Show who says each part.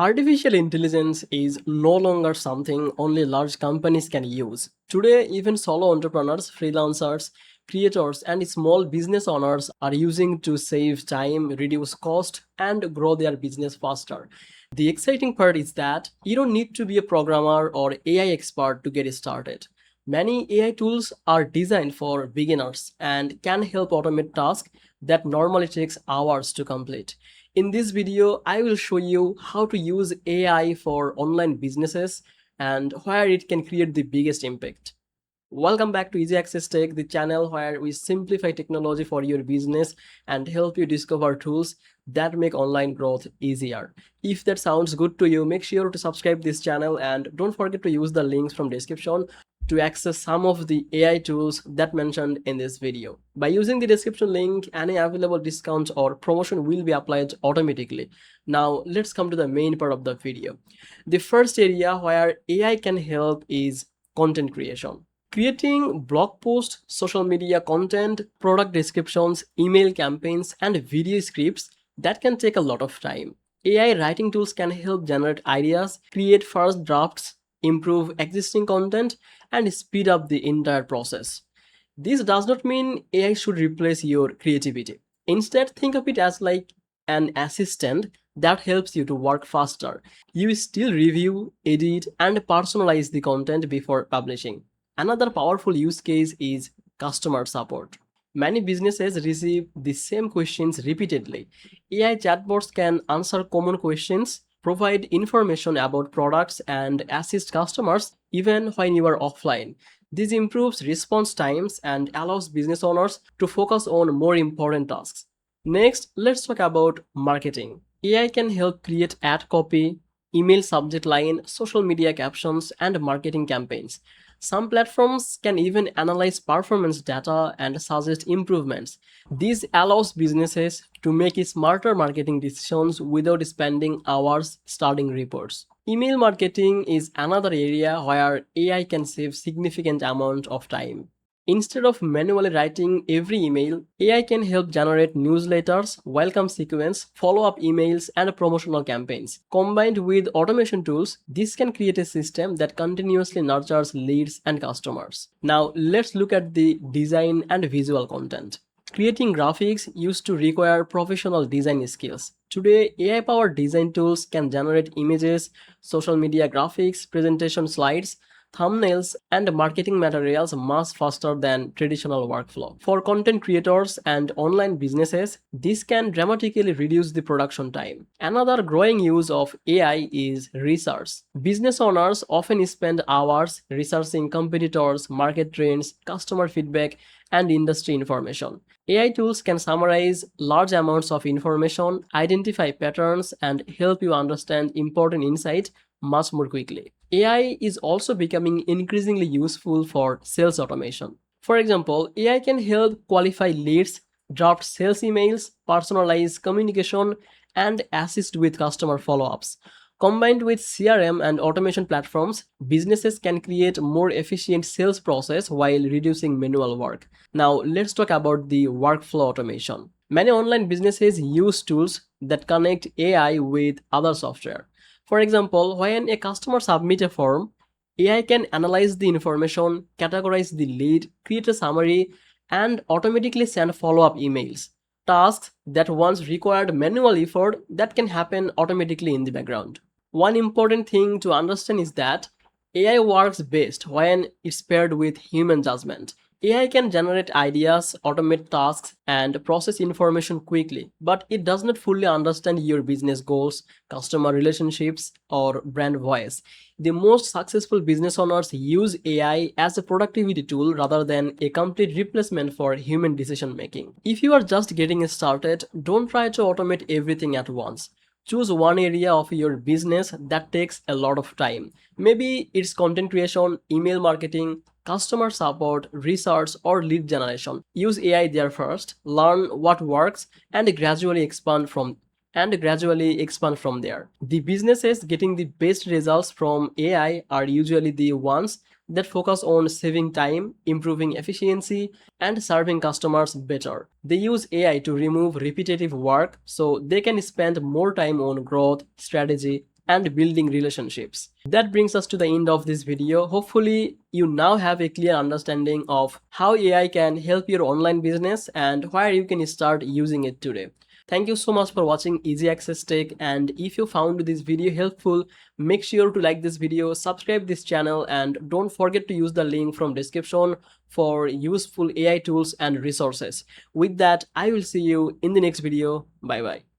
Speaker 1: Artificial intelligence is no longer something only large companies can use. Today, even solo entrepreneurs, freelancers, creators, and small business owners are using to save time, reduce cost, and grow their business faster. The exciting part is that you don't need to be a programmer or AI expert to get started. Many AI tools are designed for beginners and can help automate tasks that normally takes hours to complete. In this video, I will show you how to use AI for online businesses and where it can create the biggest impact. Welcome back to Easy Access Tech, the channel where we simplify technology for your business and help you discover tools that make online growth easier. If that sounds good to you, make sure to subscribe this channel and don't forget to use the links from description to access some of the AI tools that mentioned in this video. By using the description link, any available discount or promotion will be applied automatically. Now let's come to the main part of the video. The first area where AI can help is content creation. Creating blog posts, social media content, product descriptions, email campaigns, and video scripts that can take a lot of time. AI writing tools can help generate ideas, create first drafts, improve existing content, and speed up the entire process. This does not mean AI should replace your creativity. Instead, think of it as like an assistant that helps you to work faster. You still review, edit, and personalize the content before publishing. Another powerful use case is customer support. Many businesses receive the same questions repeatedly. AI chatbots can answer common questions, provide information about products, and assist customers even when you are offline. This improves response times and allows business owners to focus on more important tasks. Next, let's talk about marketing. AI can help create ad copy, email subject line, social media captions, and marketing campaigns. Some platforms can even analyze performance data and suggest improvements. This allows businesses to make smarter marketing decisions without spending hours studying reports. Email marketing is another area where AI can save significant amount of time. Instead of manually writing every email, AI can help generate newsletters, welcome sequence, follow-up emails, and promotional campaigns. Combined with automation tools, this can create a system that continuously nurtures leads and customers. Now, let's look at the design and visual content. Creating graphics used to require professional design skills. Today, AI-powered design tools can generate images, social media graphics, presentation slides, thumbnails, and marketing materials much faster than traditional workflow. For content creators and online businesses, this can dramatically reduce the production time. Another growing use of AI is research. Business owners often spend hours researching competitors, market trends, customer feedback, and industry information. AI tools can summarize large amounts of information, identify patterns, and help you understand important insights much more quickly. AI is also becoming increasingly useful for sales automation. For example, AI can help qualify leads, draft sales emails, personalize communication, and assist with customer follow-ups. Combined with CRM and automation platforms, businesses can create more efficient sales process while reducing manual work. Now, let's talk about the workflow automation. Many online businesses use tools that connect AI with other software. For example, when a customer submits a form, AI can analyze the information, categorize the lead, create a summary, and automatically send follow-up emails. Tasks that once required manual effort that can happen automatically in the background. One important thing to understand is that AI works best when it's paired with human judgment. AI can generate ideas, automate tasks, and process information quickly, but it does not fully understand your business goals, customer relationships, or brand voice. The most successful business owners use AI as a productivity tool rather than a complete replacement for human decision making. If you are just getting started, don't try to automate everything at once. Choose one area of your business that takes a lot of time. Maybe it's content creation, email marketing, customer support, research, or lead generation. Use AI there first, learn what works, and gradually expand from there. The businesses getting the best results from AI are usually the ones that focus on saving time, improving efficiency, and serving customers better. They use AI to remove repetitive work so they can spend more time on growth, strategy, and building relationships. That brings us to the end of this video. Hopefully, you now have a clear understanding of how AI can help your online business and where you can start using it today. Thank you so much for watching Easy Access Tech, and if you found this video helpful, make sure to like this video, subscribe this channel, and don't forget to use the link from description for useful AI tools and resources. With that, I will see you in the next video. Bye bye.